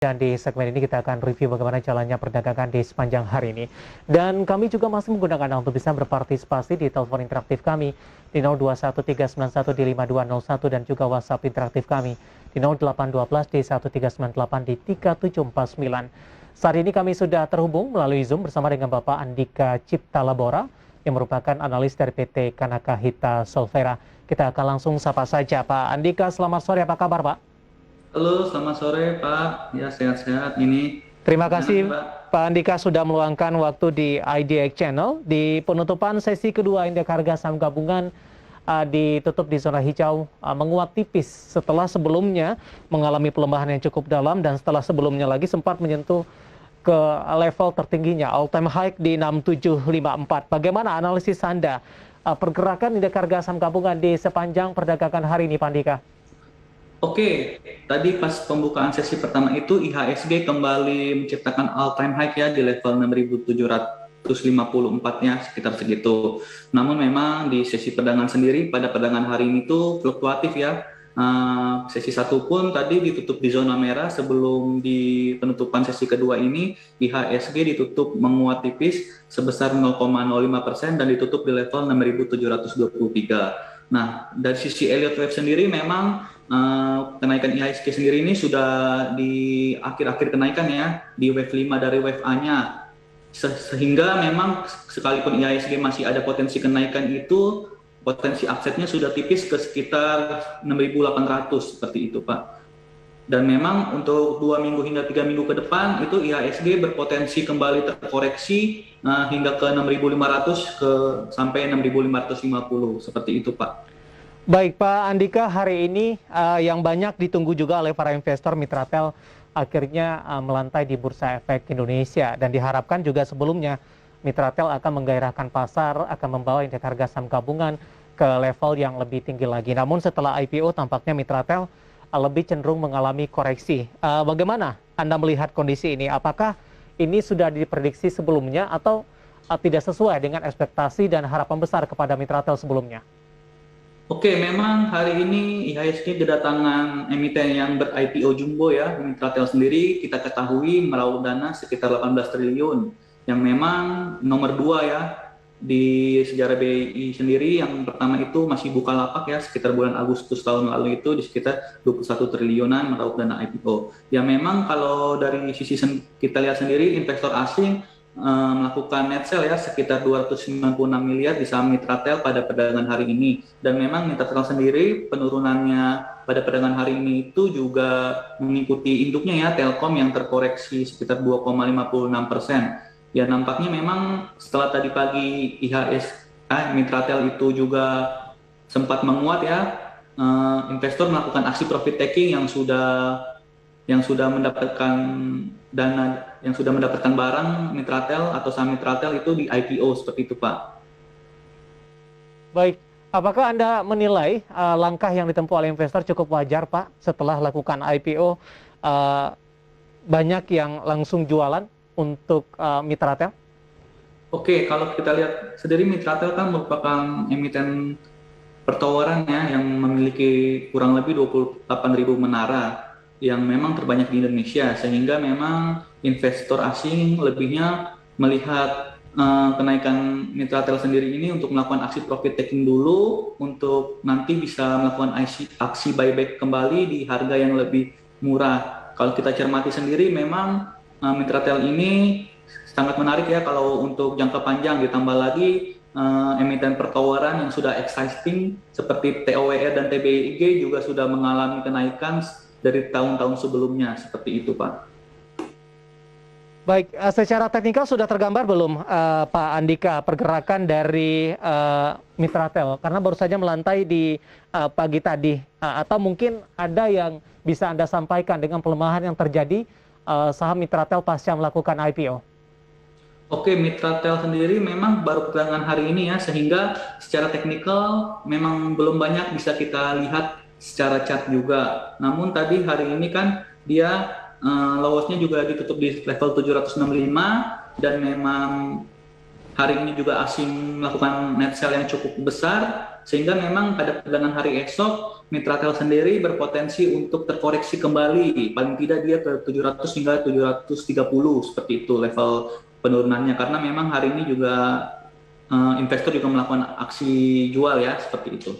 Dan di segmen ini kita akan review bagaimana jalannya perdagangan di sepanjang hari ini. Dan kami juga masih menggunakan Anda untuk bisa berpartisipasi di telepon interaktif kami di 021391 dan juga WhatsApp interaktif kami di 0812 di 1398 di 3749. Saat ini kami sudah terhubung melalui Zoom bersama dengan Bapak Andika Cipta Labora yang merupakan analis dari PT Kanaka Hita Solvera. Kita akan langsung sapa saja Pak Andika. Selamat sore, apa kabar Pak? Halo, selamat sore Pak. Ya, sehat-sehat ini. Terima Gimana, kasih Pak? Pak Andika sudah meluangkan waktu di IDX Channel. Di penutupan sesi kedua, indeks harga saham gabungan ditutup di zona hijau, menguat tipis setelah sebelumnya mengalami pelemahan yang cukup dalam dan setelah sebelumnya lagi sempat menyentuh ke level tertingginya, all time high di 6754. Bagaimana analisis Anda pergerakan indeks harga saham gabungan di sepanjang perdagangan hari ini, Pak Andika? Oke, tadi pas pembukaan sesi pertama itu IHSG kembali menciptakan all-time high ya di level 6.754-nya sekitar segitu. Namun memang di sesi perdagangan sendiri pada perdagangan hari ini tuh fluktuatif ya. Sesi 1 pun tadi ditutup di zona merah sebelum di penutupan sesi kedua ini IHSG ditutup menguat tipis sebesar 0,05% dan ditutup di level 6.723. Nah, dari sisi Elliott Wave sendiri memang kenaikan IHSG sendiri ini sudah di akhir-akhir kenaikan ya, di wave 5 dari wave A-nya. Sehingga memang sekalipun IHSG masih ada potensi kenaikan itu, potensi upside-nya sudah tipis ke sekitar 6.800 seperti itu Pak. Dan memang untuk 2 minggu hingga 3 minggu ke depan itu IHSG berpotensi kembali terkoreksi hingga ke 6.500 sampai 6.550 seperti itu Pak. Baik Pak Andika, hari ini yang banyak ditunggu juga oleh para investor Mitratel akhirnya melantai di Bursa Efek Indonesia dan diharapkan juga sebelumnya Mitratel akan menggairahkan pasar, akan membawa indeks harga saham gabungan ke level yang lebih tinggi lagi. Namun setelah IPO tampaknya Mitratel lebih cenderung mengalami koreksi. Bagaimana Anda melihat kondisi ini? Apakah ini sudah diprediksi sebelumnya atau tidak sesuai dengan ekspektasi dan harapan besar kepada Mitratel sebelumnya? Oke, memang hari ini IHSG kedatangan emiten yang ber-IPO jumbo ya. Mitratel sendiri kita ketahui meraup dana sekitar 18 triliun, yang memang nomor 2 ya di sejarah BI sendiri. Yang pertama itu masih Bukalapak ya, sekitar bulan Agustus tahun lalu itu di sekitar 21 triliunan meraup dana IPO. Ya memang kalau dari sisi kita lihat sendiri investor asing melakukan net sell ya sekitar 296 miliar di saham Mitratel pada perdagangan hari ini, dan memang Mitratel sendiri penurunannya pada perdagangan hari ini itu juga mengikuti induknya ya Telkom yang terkoreksi sekitar 2,56%. Ya nampaknya memang setelah tadi pagi Mitratel itu juga sempat menguat ya, investor melakukan aksi profit taking yang sudah mendapatkan dana, yang sudah mendapatkan barang Mitratel atau saham Mitratel itu di IPO seperti itu Pak. Baik, apakah Anda menilai langkah yang ditempuh oleh investor cukup wajar Pak setelah lakukan IPO banyak yang langsung jualan untuk Mitratel? Oke, kalau kita lihat sendiri Mitratel kan merupakan emiten pertoweran ya yang memiliki kurang lebih 28.000 menara yang memang terbanyak di Indonesia, sehingga memang investor asing lebihnya melihat kenaikan Mitratel sendiri ini untuk melakukan aksi profit taking dulu untuk nanti bisa melakukan aksi buyback kembali di harga yang lebih murah. Kalau kita cermati sendiri memang Mitratel ini sangat menarik ya kalau untuk jangka panjang, ditambah lagi emiten pertoweran yang sudah existing seperti TOWR dan TBIG juga sudah mengalami kenaikan dari tahun-tahun sebelumnya seperti itu Pak. Baik, secara teknikal sudah tergambar belum Pak Andika pergerakan dari Mitratel? Karena baru saja melantai di pagi tadi, atau mungkin ada yang bisa Anda sampaikan dengan pelemahan yang terjadi saham Mitratel pasca melakukan IPO? Oke, Mitratel sendiri memang baru perdagangan hari ini ya, sehingga secara teknikal memang belum banyak bisa kita lihat secara chart juga. Namun tadi hari ini kan dia lowesnya juga ditutup di level 765, dan memang hari ini juga asing melakukan net sell yang cukup besar, sehingga memang pada perdagangan hari esok Mitratel sendiri berpotensi untuk terkoreksi kembali, paling tidak dia ke 700 hingga 730 seperti itu level penurunannya, karena memang hari ini juga investor juga melakukan aksi jual ya, seperti itu.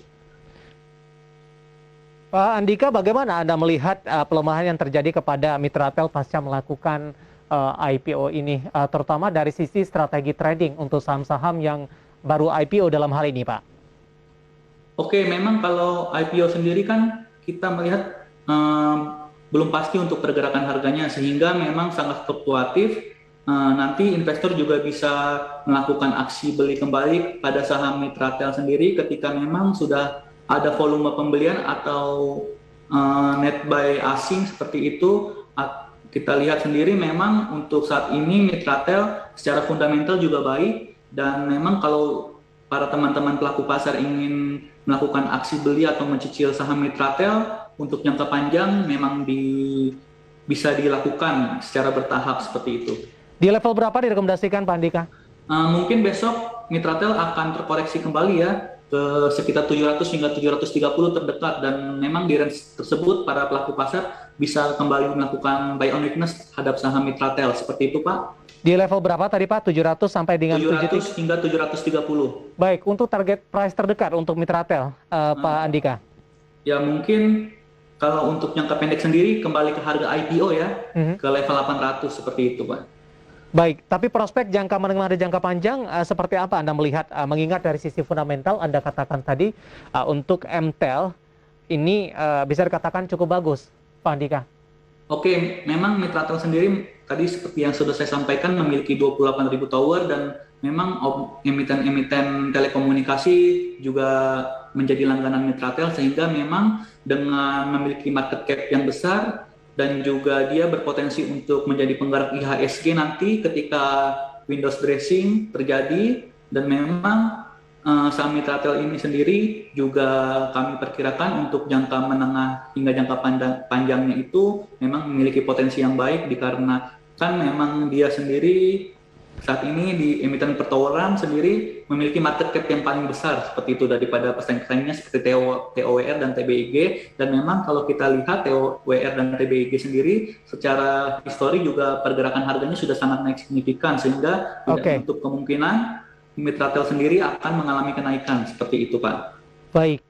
Pak Andika, bagaimana Anda melihat pelemahan yang terjadi kepada Mitratel pasca melakukan IPO ini, terutama dari sisi strategi trading untuk saham-saham yang baru IPO dalam hal ini, Pak? Oke, memang kalau IPO sendiri kan kita melihat belum pasti untuk pergerakan harganya, sehingga memang sangat fluktuatif. Nanti investor juga bisa melakukan aksi beli kembali pada saham Mitratel sendiri ketika memang sudah ada volume pembelian atau net buy asing seperti itu. Kita lihat sendiri memang untuk saat ini Mitratel secara fundamental juga baik, dan memang kalau para teman-teman pelaku pasar ingin melakukan aksi beli atau mencicil saham Mitratel untuk jangka panjang memang bisa dilakukan secara bertahap seperti itu. Di level berapa direkomendasikan, Pak Andika? Mungkin besok Mitratel akan terkoreksi kembali ya ke sekitar 700 hingga 730 terdekat, dan memang di range tersebut para pelaku pasar bisa kembali melakukan buy on weakness terhadap saham Mitratel seperti itu, Pak. Di level berapa tadi, Pak? 700 sampai dengan 700 hingga 730. Baik, untuk target price terdekat untuk Mitratel, Pak Andika? Ya mungkin kalau untuk jangka pendek sendiri kembali ke harga IPO ya, ke level 800 seperti itu, Pak. Baik, tapi prospek jangka menengah dan jangka panjang seperti apa Anda melihat? Mengingat dari sisi fundamental Anda katakan tadi untuk MTEL ini bisa dikatakan cukup bagus, Pak Andika. Oke, memang Mitratel sendiri tadi seperti yang sudah saya sampaikan memiliki 28.000 tower, dan memang emiten-emiten telekomunikasi juga menjadi langganan Mitratel, sehingga memang dengan memiliki market cap yang besar dan juga dia berpotensi untuk menjadi penggerak IHSG nanti ketika Windows dressing terjadi. Dan memang saham Mitratel ini sendiri juga kami perkirakan untuk jangka menengah hingga jangka panjangnya itu memang memiliki potensi yang baik, dikarenakan memang dia sendiri saat ini di emiten pertoweran sendiri memiliki market cap yang paling besar seperti itu daripada pesaing-pesaingnya seperti TOWR dan TBIG. Dan memang kalau kita lihat TOWR dan TBIG sendiri secara histori juga pergerakan harganya sudah sangat naik signifikan, sehingga tidak untuk kemungkinan Mitratel sendiri akan mengalami kenaikan seperti itu, Pak. Baik.